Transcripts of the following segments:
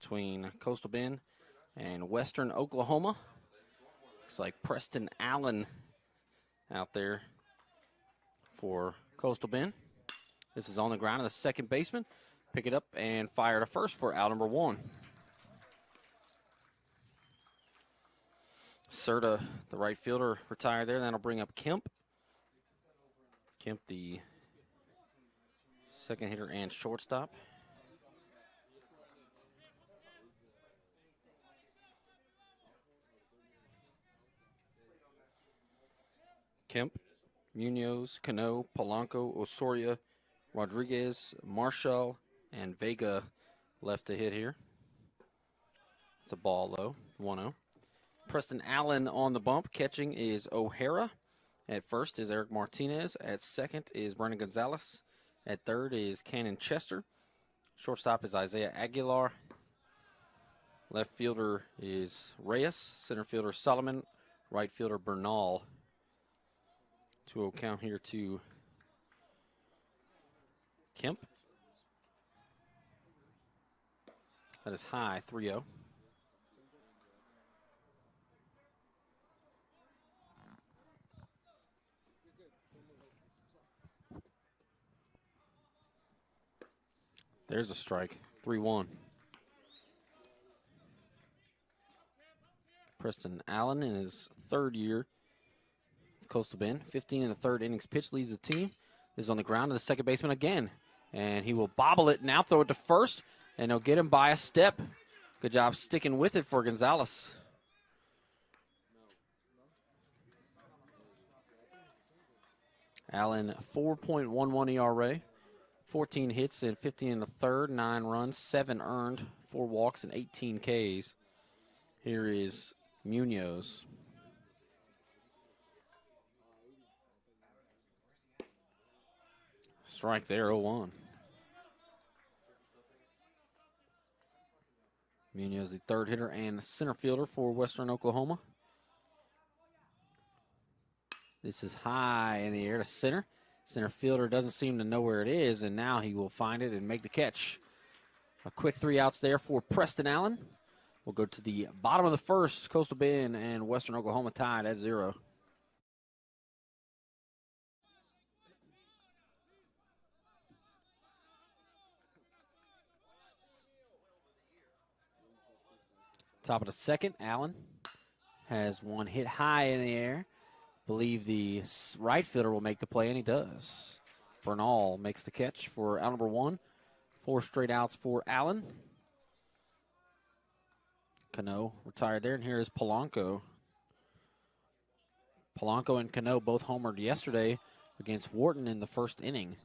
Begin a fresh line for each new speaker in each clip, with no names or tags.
between Coastal Bend and Western Oklahoma. Looks like Preston Allen out there for Coastal Bend. This is on the ground of the second baseman. Pick it up and fire to first for out number 1. Serta, the right fielder, retired there. That'll bring up Kemp. Kemp, the second hitter and shortstop. Kemp, Munoz, Cano, Polanco, Osorio, Rodriguez, Marshall, and Vega left to hit here. It's a ball low, 1-0. Preston Allen on the bump. Catching is O'Hara. At first is Eric Martinez. At second is Brandon Gonzalez. At third is Cannon Chester. Shortstop is Isaiah Aguilar. Left fielder is Reyes. Center fielder Solomon. Right fielder Bernal. 2-0 count here to Kemp. That is high, 3-0. There's a strike, 3-1. Preston Allen in his third year. Coastal Bend, 15 in the third innings pitch, leads the team. Is on the ground to the second baseman again. And he will bobble it, now throw it to first, and he'll get him by a step. Good job sticking with it for Gonzalez. Allen, 4.11 ERA, 14 hits and 15 in the third, 9 runs, 7 earned, 4 walks, and 18 Ks. Here is Munoz. Strike there, 0-1. Munoz, the third hitter and center fielder for Western Oklahoma. This is high in the air to center. Center fielder doesn't seem to know where it is, and now he will find it and make the catch. A quick 3 outs there for Preston Allen. We'll go to the bottom of the first. Coastal Bend and Western Oklahoma tied at 0. Top of the second, Allen has one hit high in the air. Believe the right fielder will make the play, and he does. Bernal makes the catch for out number 1. 4 straight outs for Allen. Cano retired there, and here is Polanco. Polanco and Cano both homered yesterday against Wharton in the first inning.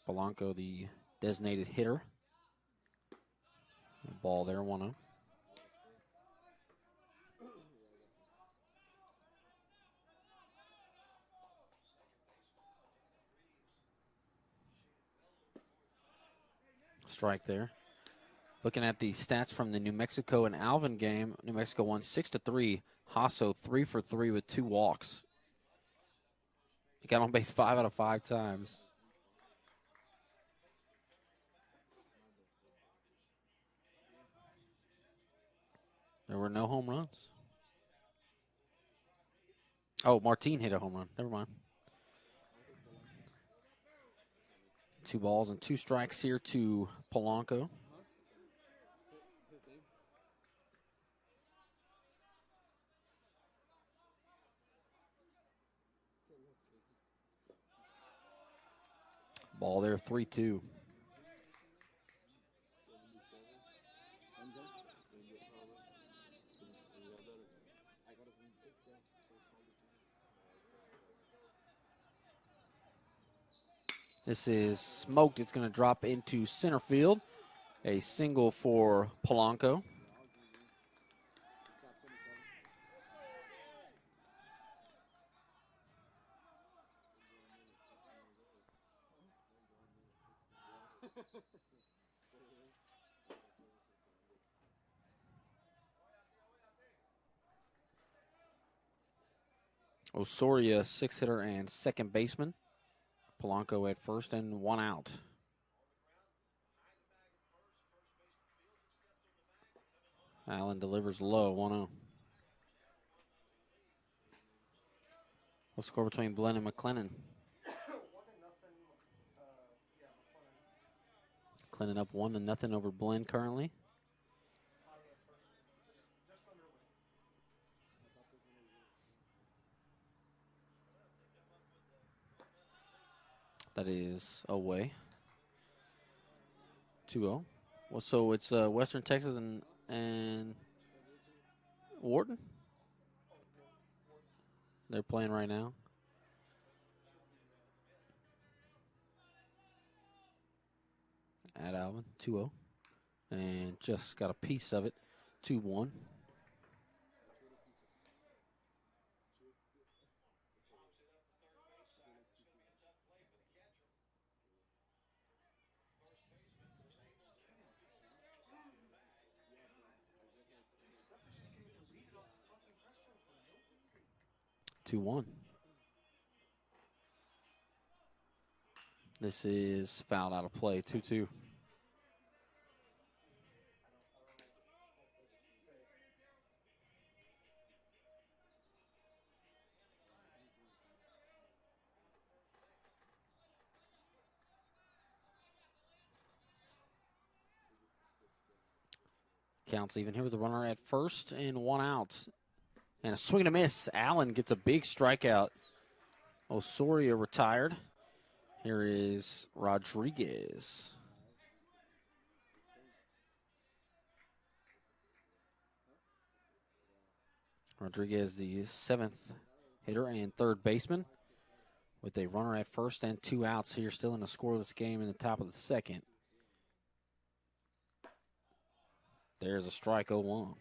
Polanco, the designated hitter. Ball there, 1-0. Strike there. Looking at the stats from the New Mexico and Alvin game, New Mexico won 6-3. Hasso 3 for 3 with 2 walks. He got on base 5 out of 5 times. There were no home runs. Oh, Martin hit a home run. Never mind. 2 balls and 2 strikes here to Polanco. Ball there, 3-2. This is smoked. It's going to drop into center field. A single for Polanco. Osorio, 6 hitter and second baseman. Polanco at first and 1 out. Allen delivers low, 1-0. What's the score between Glenn and McLennan? 1-0. McLennan up 1-0 over Glenn currently. That is away. 2-0. Well, so it's Western Texas and Wharton. They're playing right now. At Alvin, 2-0. And just got a piece of it, 2-1. This is fouled out of play, 2-2. Counts even here with the runner at first and 1 out. And a swing and a miss. Allen gets a big strikeout. Osorio retired. Here is Rodriguez. Rodriguez, the 7th hitter and 3rd baseman, with a runner at first and 2 outs here, still in a scoreless game in the top of the 2nd. There's a strike, 0-1.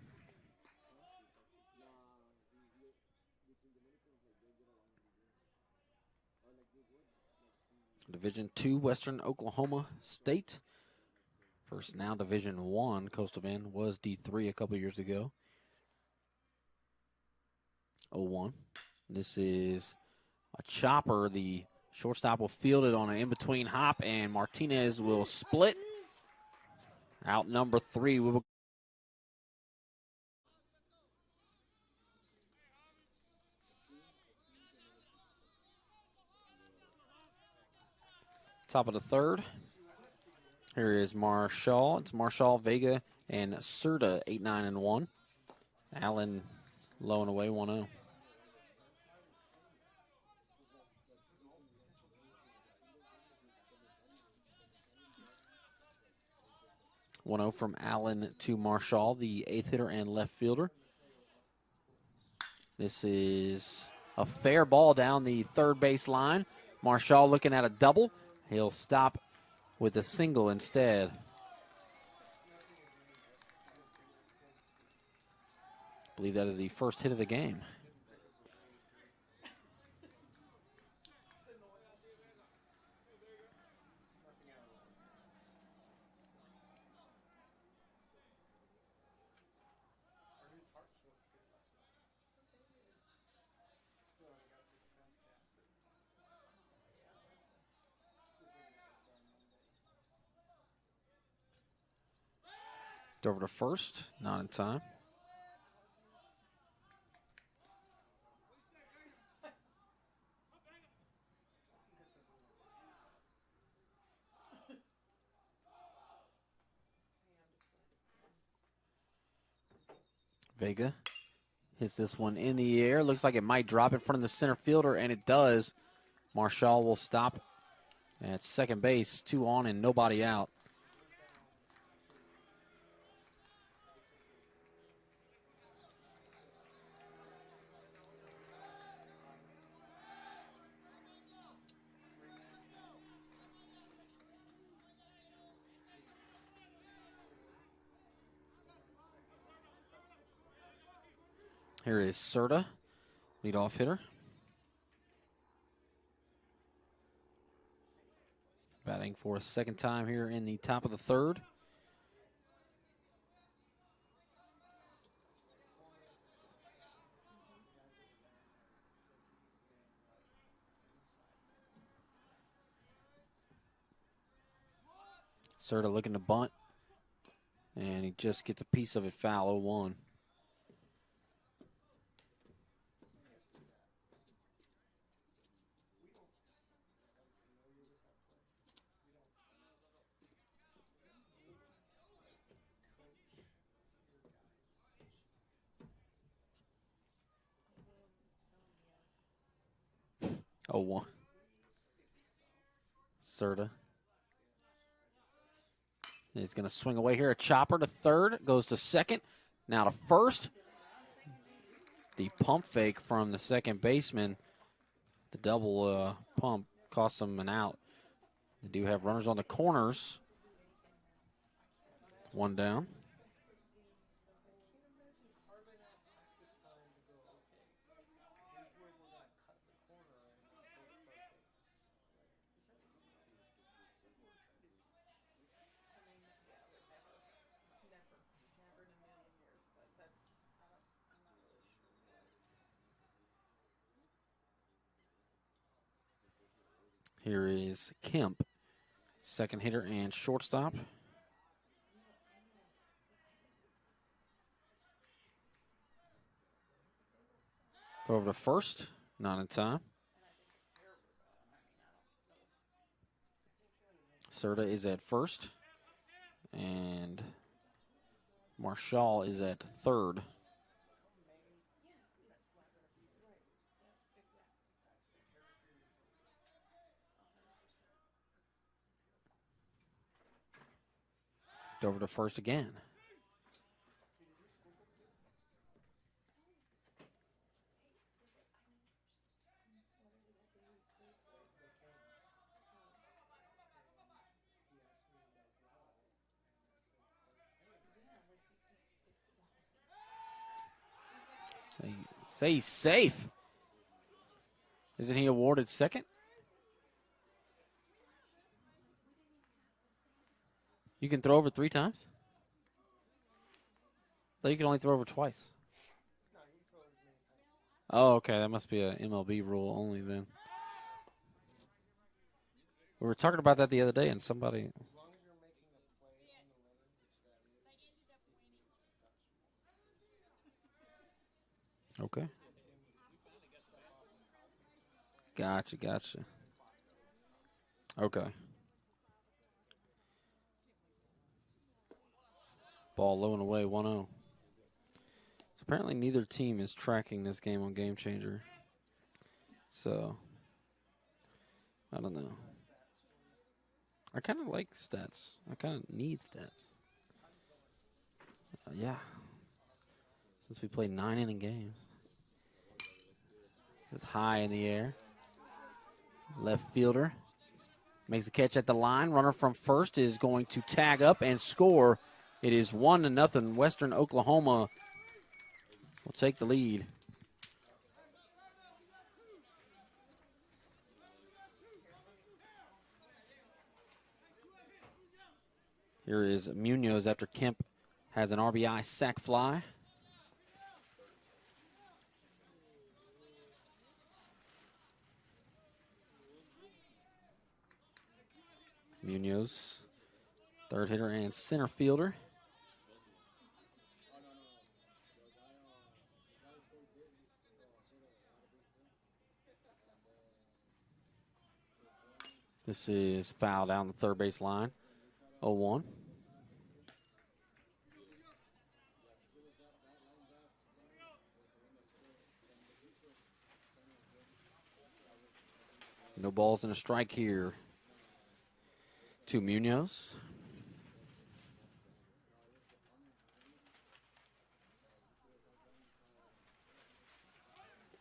Division II, Western Oklahoma State. First now Division I, Coastal Bend was D3 a couple years ago. 0-1. This is a chopper. The shortstop will field it on an in-between hop, and Martinez will split. Out number 3. We will top of the 3rd. Here is Marshall. It's Marshall, Vega, and Serta, 8-9 and 1. Allen low and away, 1-0. From Allen to Marshall, the 8th hitter and left fielder. This is a fair ball down the 3rd base line. Marshall looking at a double. He'll stop with a single instead. I believe that is the first hit of the game. Over to first, not in time. Vega hits this one in the air. Looks like it might drop in front of the center fielder, and it does. Marshall will stop at second base, 2 on and nobody out. Here is Serta, leadoff hitter. Batting for a second time here in the top of the 3rd. Serta looking to bunt. And he just gets a piece of it foul, 0-1. Oh, 1. Serta. He's going to swing away here. A chopper to third. Goes to second. Now to first. The pump fake from the second baseman. The double pump costs him an out. They do have runners on the corners. 1 down. Here is Kemp, second hitter and shortstop. Throw over to first, not in time. Serta is at first, and Marshall is at third. Over to first again. They say he's safe. Isn't he awarded second? You can throw over 3 times? I thought you can only throw over twice. Oh, okay. That must be an MLB rule only then. We were talking about that the other day, and somebody... Okay. Gotcha. Okay. Ball low and away, 1-0. So apparently neither team is tracking this game on Game Changer. So, I don't know. I kind of like stats. I kind of need stats. Yeah. Since we play 9-inning games. It's high in the air. Left fielder makes the catch at the line. Runner from first is going to tag up and score. It is 1-0. Western Oklahoma will take the lead. Here is Munoz after Kemp has an RBI sac fly. Munoz, third hitter and center fielder. This is foul down the third base line. 0-1. No balls and a strike here to Munoz.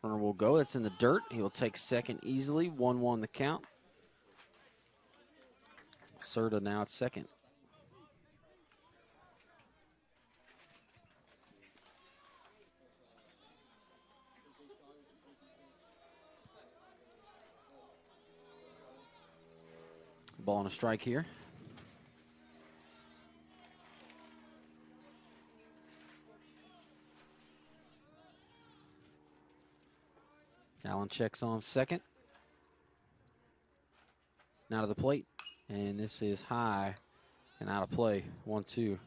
Runner will go. That's in the dirt. He will take second easily. 1-1 the count. Serta now at second. Ball and a strike here. Allen checks on second. Now to the plate. And this is high and out of play. 1-2.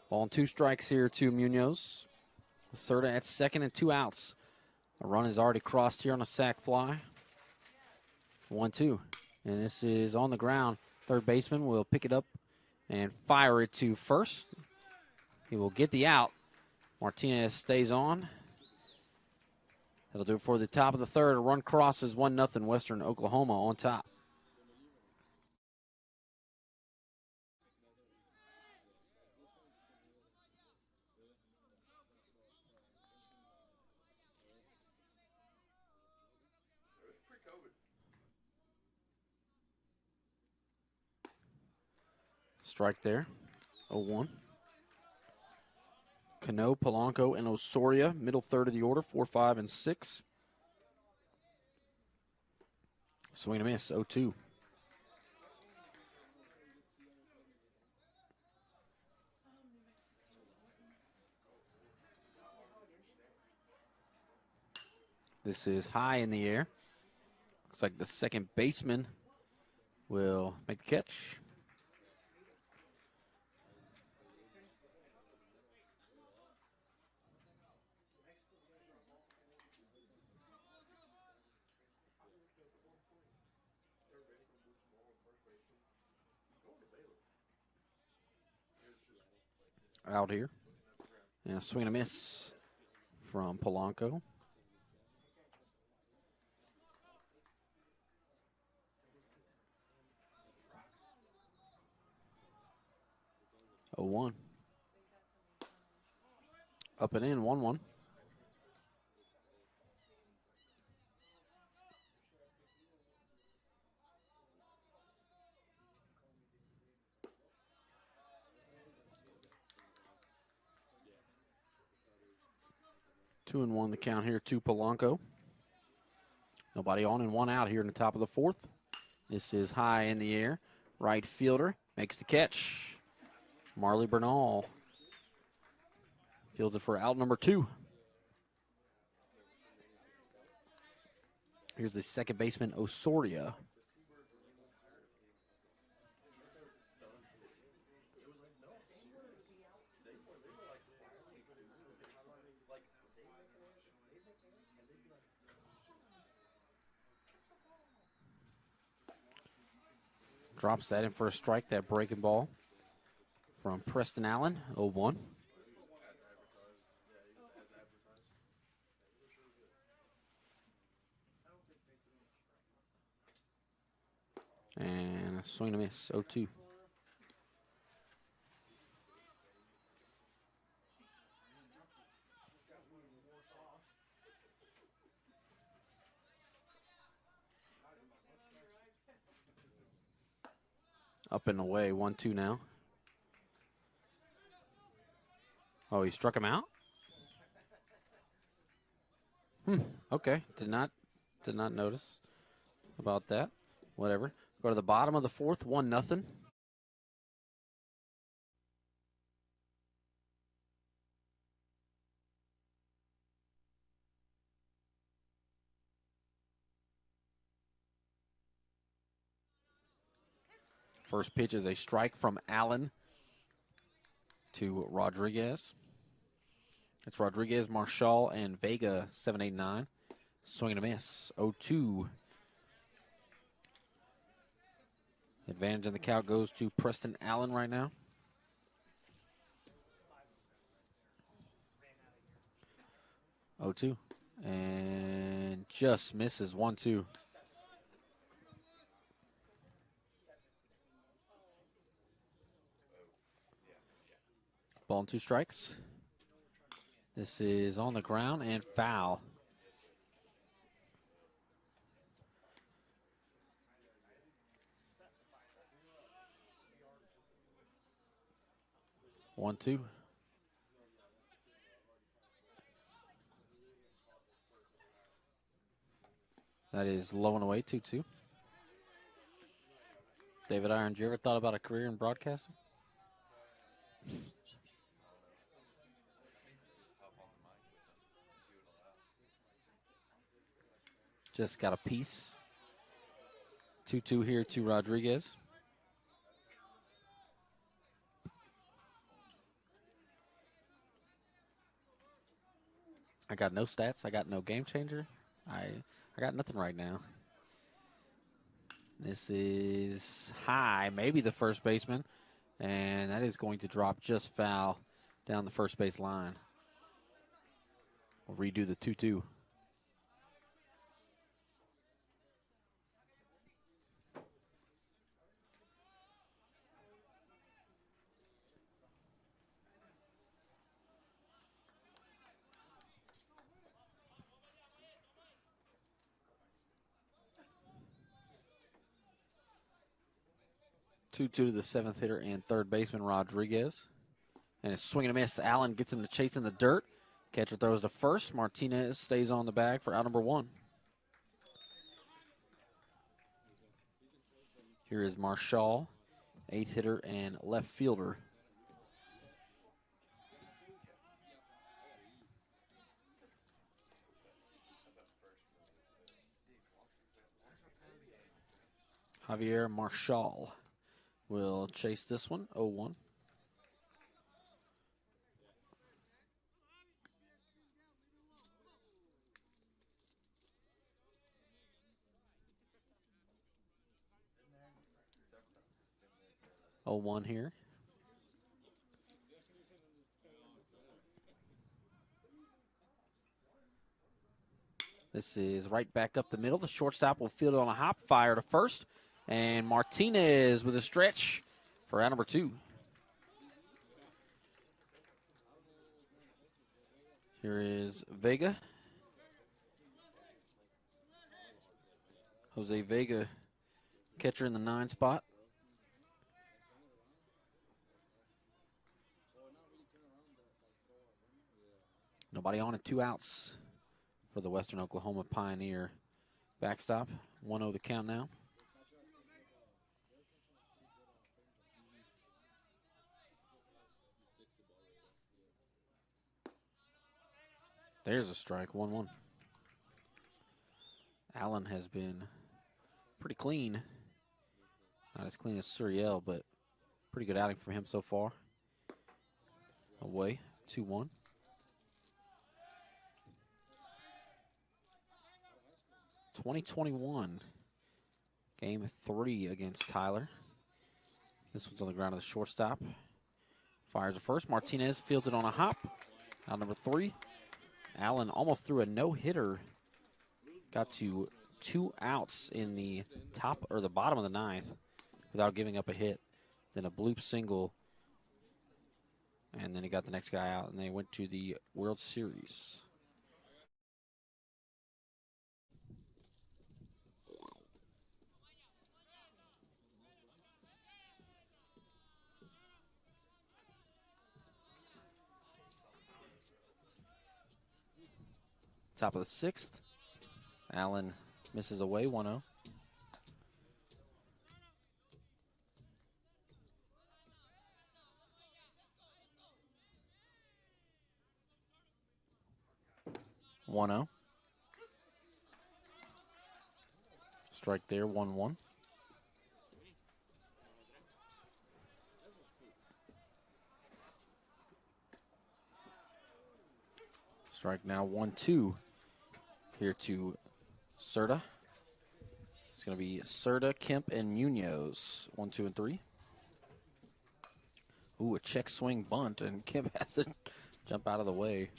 Ball and 2 strikes here to Munoz. Lacerda at second and 2 outs. A run is already crossed here on a sac fly. 1-2. And this is on the ground. Third baseman will pick it up and fire it to first. He will get the out. Martinez stays on. That'll do it for the top of the third. A run crosses 1-0 Western Oklahoma on top. Strike there. 0-1. Cano, Polanco, and Osoria, middle third of the order, 4, 5, and 6. Swing and a miss, 0-2. This is high in the air. Looks like the second baseman will make the catch. Out here. And a swing and a miss from Polanco. Oh, 1. Up and in, 1-1. Two and 1 the count here to Polanco. Nobody on and 1 out here in the top of the fourth. This is high in the air. Right fielder makes the catch. Marley Bernal fields it for out number 2. Here's the second baseman, Osoria. Drops that in for a strike, that breaking ball from Preston Allen, 0-1. And a swing and a miss, 0-2. Up and away, 1-2 now. Oh, he struck him out? Okay, did not notice about that. Whatever. Go to the bottom of the fourth, 1-0. First pitch is a strike from Allen to Rodriguez. It's Rodriguez, Marshall, and Vega, 7, 8, 9. Swing and a miss, 0-2. Advantage in the count goes to Preston Allen right now. Oh, 2. And just misses, 1-2. Ball and 2 strikes. This is on the ground and foul. One, 2. That is low and away, 2-2. David Irons, you ever thought about a career in broadcasting? Just got a piece. 2-2 here to Rodriguez. I got no stats. I got no game changer. I got nothing right now. This is high, maybe the first baseman, and that is going to drop just foul down the first base line. We'll redo the 2-2. To the seventh hitter and third baseman, Rodriguez. And it's swing and a miss. Allen gets him to chase in the dirt. Catcher throws to first. Martinez stays on the bag for out number 1. Here is Marshall, eighth hitter and left fielder. Javier Marshall will chase this one, 0-1. Oh, 1 here. This is right back up the middle. The shortstop will field it on a hop, fire to first. And Martinez with a stretch for out number 2. Here is Vega. Jose Vega, catcher in the 9 spot. Nobody on and 2 outs for the Western Oklahoma Pioneer backstop. 1-0 the count now. There's a strike, 1-1. Allen has been pretty clean. Not as clean as Suriel, but pretty good outing from him so far. Away, 2-1. '21, game 3 against Tyler. This one's on the ground of the shortstop. Fires a first. Martinez fields it on a hop. Out number 3. Allen almost threw a no-hitter. Got to 2 outs in the top or the bottom of the 9th without giving up a hit. Then a bloop single. And then he got the next guy out, and they went to the World Series. Top of the 6th. Allen misses away, 1-0. Strike there, 1-1. Strike now, 1-2. Here to Serta. It's going to be Serta, Kemp, and Munoz. 1, 2, and 3. Ooh, a check swing bunt, and Kemp has to jump out of the way.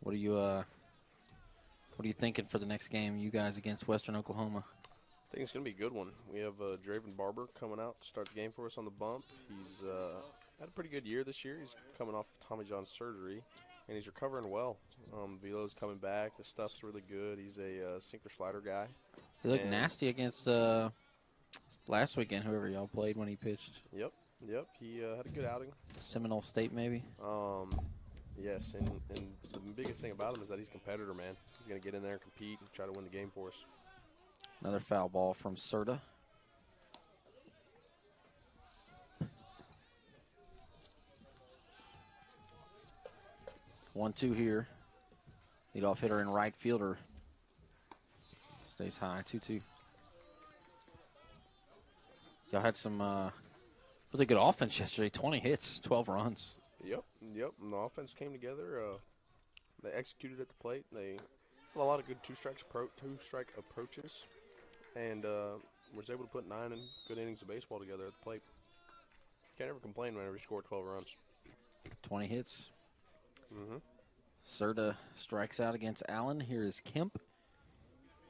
What are you thinking for the next game, you guys against Western Oklahoma?
I think it's going to be a good one. We have Draven Barber coming out to start the game for us on the bump. He's had a pretty good year this year. He's coming off Tommy John surgery, and he's recovering well. Velo's coming back. The stuff's really good. He's a sinker slider guy.
He looked nasty against last weekend, whoever y'all played when he pitched.
Yep. He had a good outing.
Seminole State, maybe?
Yes, and the biggest thing about him is that he's a competitor, man. He's going to get in there and compete and try to win the game for us.
Another foul ball from Serta. One, 2 here. Leadoff hitter and right fielder. Stays high, 2-2. Y'all had some Really good offense yesterday. 20 hits, 12 runs.
Yep. And the offense came together. They executed at the plate. They had a lot of good two-strike approaches, and was able to put 9 good innings of baseball together at the plate. Can't ever complain whenever you score 12 runs.
20 hits.
Mm-hmm.
Serta strikes out against Allen. Here is Kemp,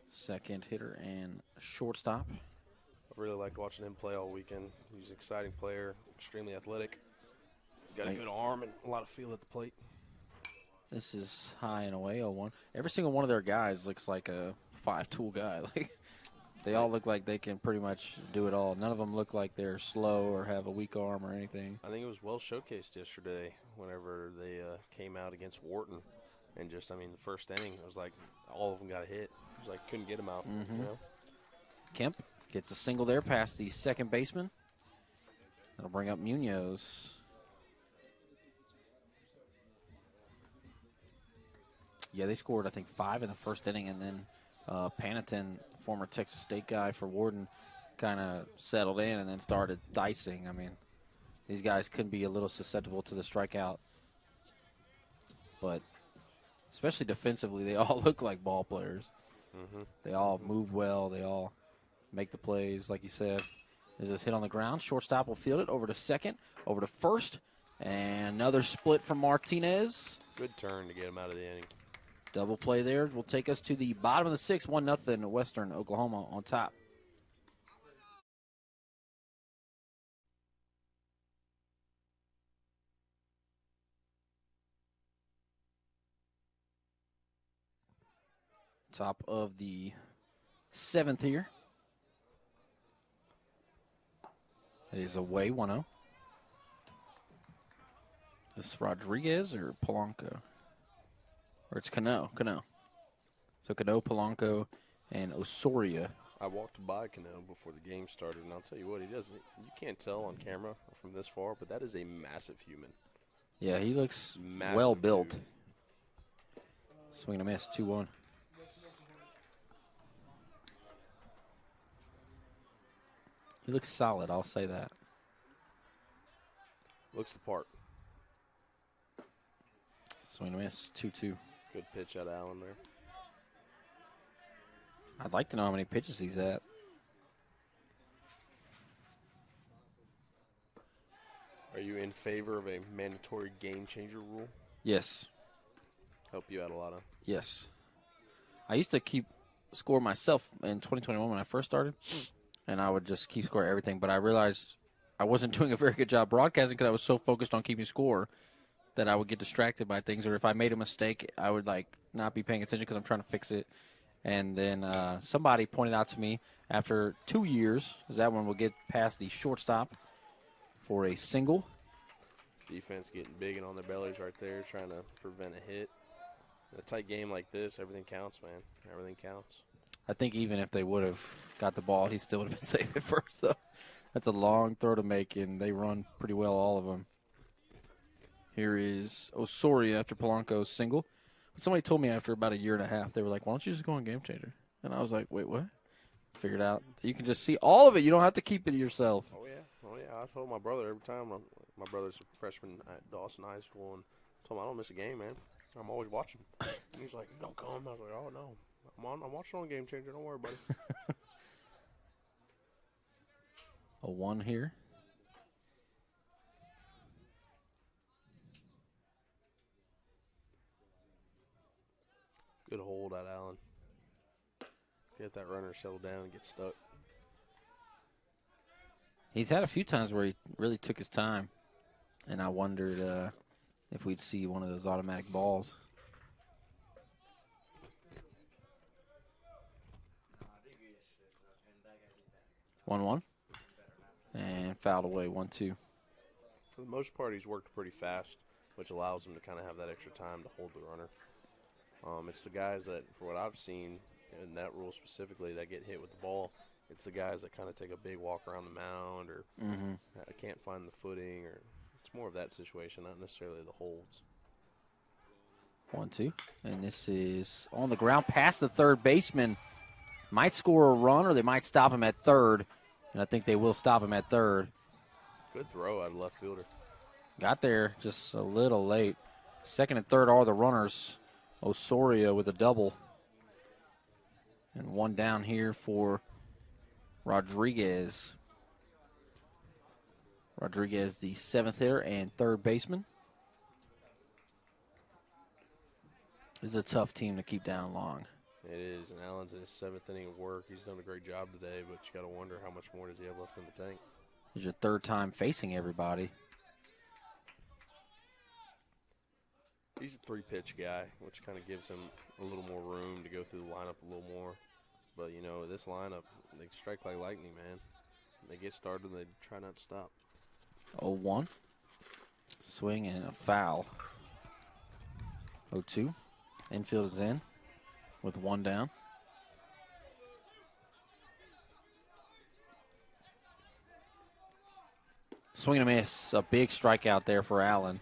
second hitter and shortstop.
I really liked watching him play all weekend. He's an exciting player, extremely athletic. Got a good arm and a lot of feel at the plate.
This is high and away, 0-1. Every single one of their guys looks like a 5-tool guy. Like they all look like they can pretty much do it all. None of them look like they're slow or have a weak arm or anything.
I think it was well showcased yesterday whenever they came out against Wharton. And just, the first inning, it was like all of them got a hit. It was like couldn't get them out.
Mm-hmm.
You know?
Kemp gets a single there past the second baseman. That'll bring up Munoz. Yeah, they scored, I think, 5 in the first inning, and then Panatin, former Texas State guy for Wharton, kind of settled in and then started dicing. These guys could be a little susceptible to the strikeout. But especially defensively, they all look like ball players.
Mm-hmm.
They all move well. They all make the plays, like you said. There's this hit on the ground. Shortstop will field it over to second, over to first, and another split from Martinez.
Good turn to get him out of the inning.
Double play there will take us to the bottom of the sixth, 1-0 Western Oklahoma on top. Top of the seventh here. It is away, 1-0. This is Rodriguez or Polanco? Or it's Cano. So Cano, Polanco, and Osoria.
I walked by Cano before the game started, and I'll tell you what, you can't tell on camera from this far, but that is a massive human.
Yeah, he looks
Massive
well built.
dude.
Swing and a miss, 2-1. He looks solid, I'll say that.
Looks the part.
Swing and a miss, 2-2.
Good pitch out of Allen there.
I'd like to know how many pitches he's at.
Are you in favor of a mandatory game changer rule?
Yes.
Help you out a lot of.
Yes. I used to keep score myself in 2021 when I first started, and I would just keep score everything. But I realized I wasn't doing a very good job broadcasting because I was so focused on keeping score that I would get distracted by things. Or if I made a mistake, I would not be paying attention because I'm trying to fix it. And then somebody pointed out to me after 2 years, is that one will get past the shortstop for a single.
Defense getting big and on their bellies right there, trying to prevent a hit. In a tight game like this, everything counts, man. Everything counts.
I think even if they would have got the ball, he still would have been safe at first, though. That's a long throw to make, and they run pretty well, all of them. Here is Osoria after Polanco's single. Somebody told me after about a year and a half, they were like, why don't you just go on Game Changer? And I was like, wait, what? Figured out. You can just see all of it. You don't have to keep it yourself.
Oh, yeah. I told my brother every time. My brother's a freshman at Dawson High School, and I told him I don't miss a game, man. I'm always watching. And he's like, don't come. I was like, oh, no. I'm watching on Game Changer. Don't worry, buddy.
A 1 here.
Good hold out, Allen. Get that runner settled down and get stuck.
He's had a few times where he really took his time, and I wondered if we'd see one of those automatic balls. 1-1. And fouled away, 1-2.
For the most part, he's worked pretty fast, which allows him to kind of have that extra time to hold the runner. It's the guys that, for what I've seen in that rule specifically, that get hit with the ball. It's the guys that kind of take a big walk around the mound or can't find the footing. Or it's more of that situation, not necessarily the holds.
1-2. And this is on the ground past the third baseman. Might score a run or they might stop him at third. And I think they will stop him at third.
Good throw out of left fielder.
Got there just a little late. Second and third are the runners. Osorio with a double. And one down here for Rodriguez. Rodriguez, the seventh hitter and third baseman. This is a tough team to keep down long.
It is, and Allen's in his seventh inning of work. He's done a great job today, but you got to wonder how much more does he have left in the tank.
This is your third time facing everybody.
He's a three-pitch guy, which kind of gives him a little more room to go through the lineup a little more. But, you know, this lineup, they strike like lightning, man. They get started and they try not to stop.
0-1. Swing and a foul. 0-2. Infield is in with one down. Swing and a miss. A big strikeout there for Allen.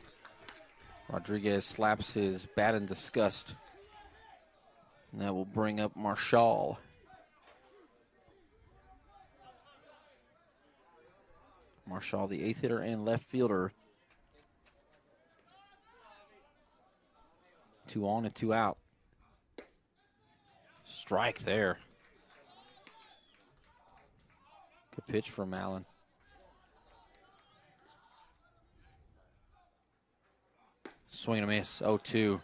Rodriguez slaps his bat in disgust. And that will bring up Marshall. Marshall, the eighth hitter and left fielder. 2 on and 2 out. Strike there. Good pitch from Allen. Swing and a miss, 0-2.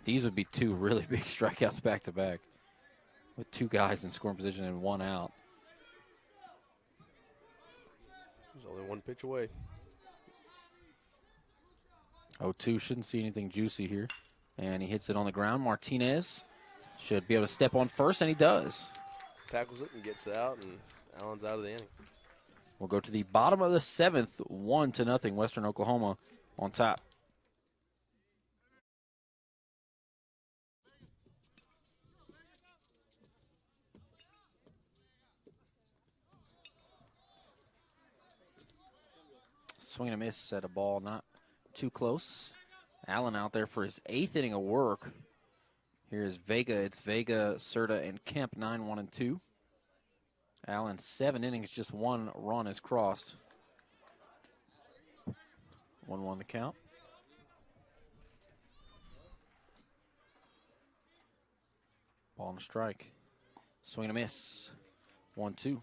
These would be 2 really big strikeouts back to back with 2 guys in scoring position and 1 out.
There's only 1 pitch away.
0-2, shouldn't see anything juicy here. And he hits it on the ground. Martinez should be able to step on first, and he does.
Tackles it and gets out, and Allen's out of the inning.
We'll go to the bottom of the 7th, 1-0, Western Oklahoma on top. Swing and a miss at a ball not too close. Allen out there for his 8th inning of work. Here's Vega. It's Vega, Serta, and Kemp, 9, 1, and 2. Allen, 7 innings, just 1 run is crossed. 1-1 the count. Ball and a strike. Swing and a miss. 1-2.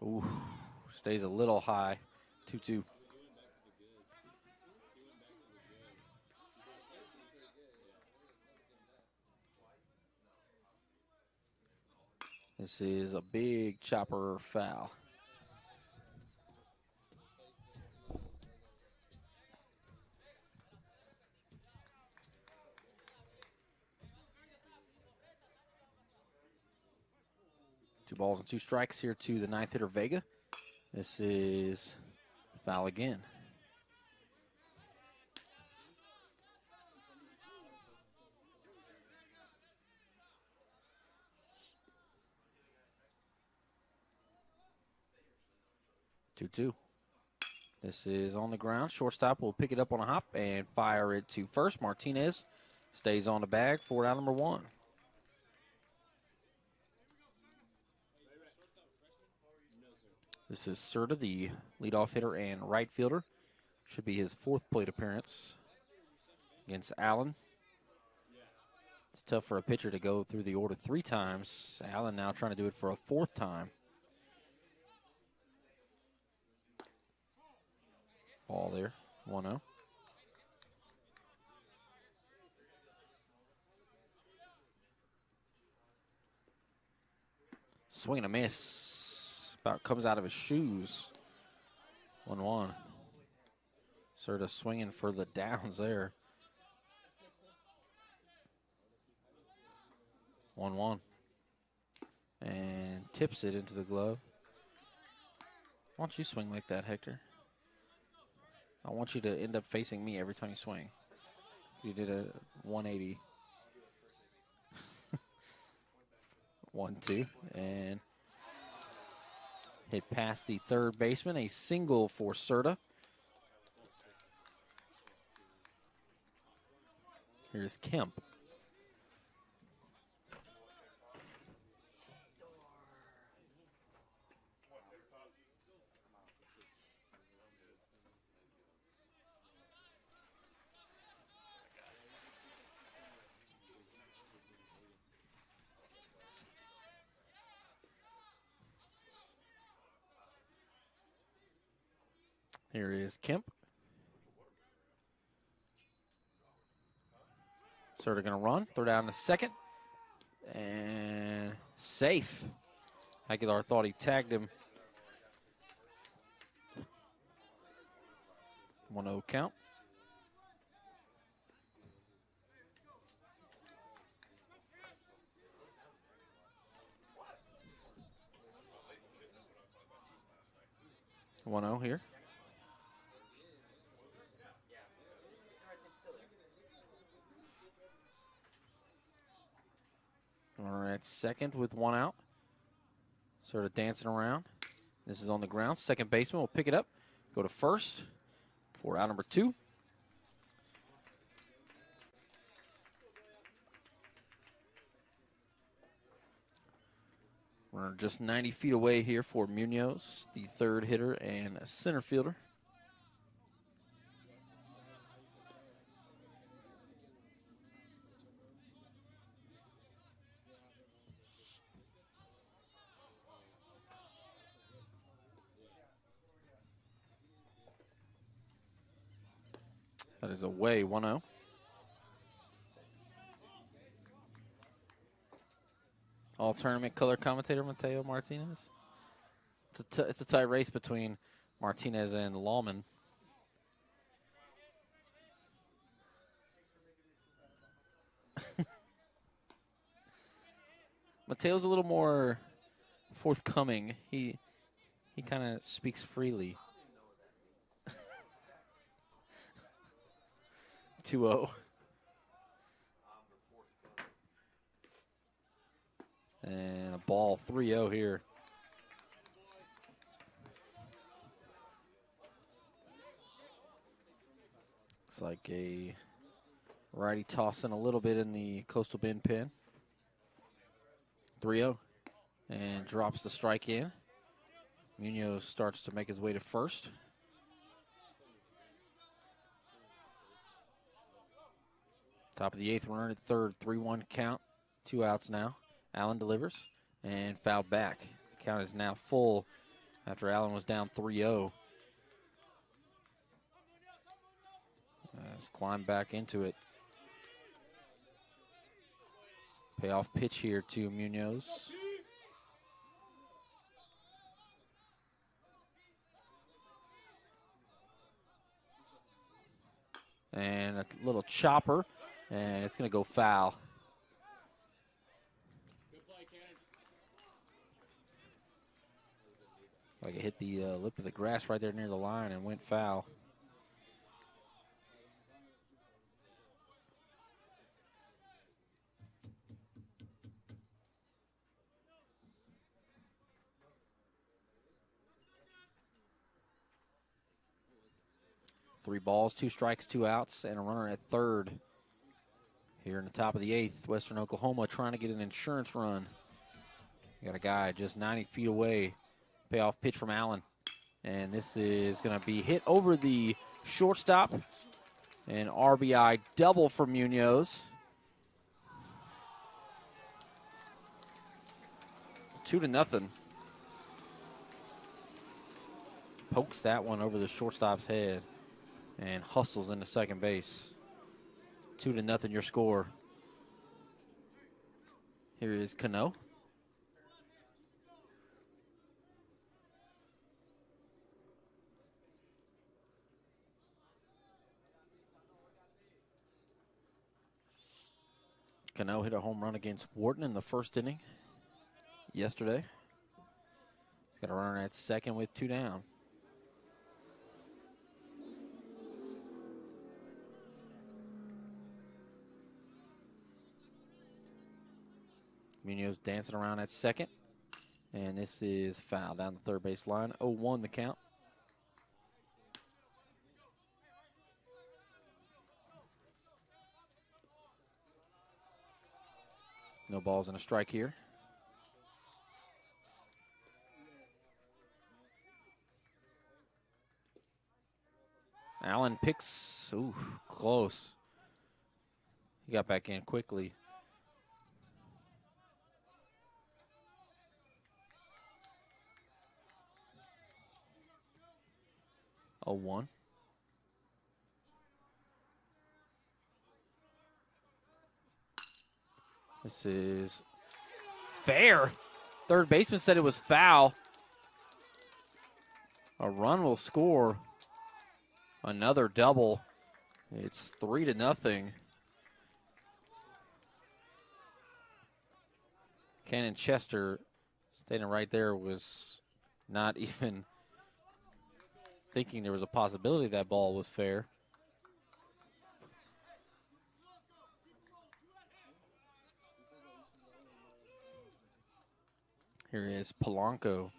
Ooh, stays a little high. 2-2. This is a big chopper foul. Two balls and 2 strikes here to the 9th hitter, Vega. This is foul again. Two. This is on the ground. Shortstop will pick it up on a hop and fire it to first. Martinez stays on the bag for out number 1. This is Serta, the leadoff hitter and right fielder. Should be his 4th plate appearance against Allen. It's tough for a pitcher to go through the order 3 times. Allen now trying to do it for a 4th time. Ball there, 1-0. Swing and a miss. About comes out of his shoes. 1-1. Serta swinging for the downs there. 1-1. And tips it into the glove. Why don't you swing like that, Hector? I want you to end up facing me every time you swing. You did a 180. 1-2. And hit past the third baseman. A single for Serta. Here's Kemp. Here is Kemp. Sort of going to run. Throw down the second. And safe. Aguilar thought he tagged him. 1-0 count. One-0 here. Runner at second with 1 out. Sort of dancing around. This is on the ground. Second baseman will pick it up. Go to first for out number 2. Runner just 90 feet away here for Munoz, the third hitter and center fielder. That is away, 1-0. All-tournament color commentator Mateo Martinez. It's a tight race between Martinez and Lawman. Mateo's a little more forthcoming. He kind of speaks freely. 2-0. And a ball, 3-0 here. Looks like a righty tossing a little bit in the Coastal Bend pin. 3-0. And drops the strike in. Munoz starts to make his way to first. Top of the 8th, runner at third, 3-1 count, 2 outs now. Allen delivers and fouled back. The count is now full after Allen was down 3-0. Let's climb back into it. Payoff pitch here to Munoz. And a little chopper, and it's going to go foul. Like it hit the lip of the grass right there near the line and went foul. Three balls, 2 strikes, 2 outs, and a runner at third. Here in the top of the 8th, Western Oklahoma trying to get an insurance run. You got a guy just 90 feet away. Payoff pitch from Allen. And this is going to be hit over the shortstop. An RBI double for Munoz. 2-0. Pokes that one over the shortstop's head and hustles into second base. 2-0 your score. Here is Cano. Cano hit a home run against Wharton in the first inning yesterday. He's got a runner at second with 2 down. Munoz dancing around at second. And this is foul down the third base line. 0-1 the count. No balls and a strike here. Allen picks, ooh, close. He got back in quickly. A 1. This is fair. Third baseman said it was foul. A run will score. Another double. It's 3-0. Cannon Chester, standing right there, was not even thinking there was a possibility that ball was fair. Here is Polanco.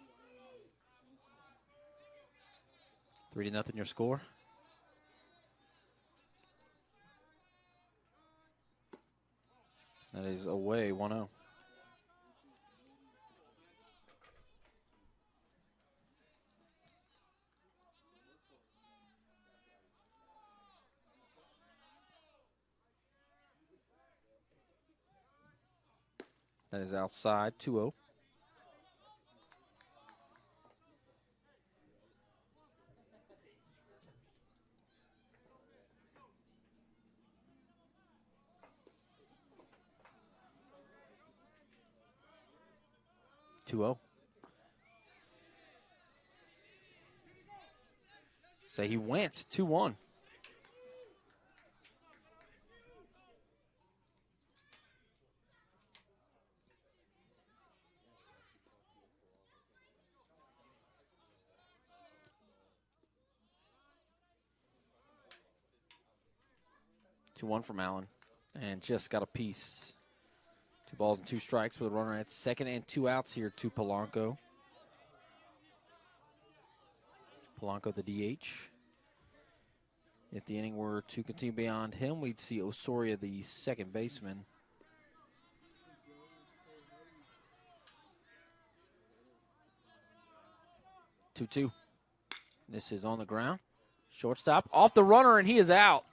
3-0 your score. That is away 1-0. That is outside 2-0. Say he went 2-1. Two one from Allen, and just got a piece. 2 balls and 2 strikes with a runner at second and 2 outs here to Polanco. Polanco the DH. If the inning were to continue beyond him, we'd see Osoria, the second baseman. Two. This is on the ground. Shortstop off the runner, and he is out.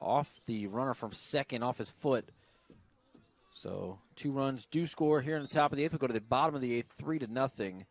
Off the runner from second, off his foot. So 2 runs do score here in the top of the 8th. We go to the bottom of the 8th, 3-0.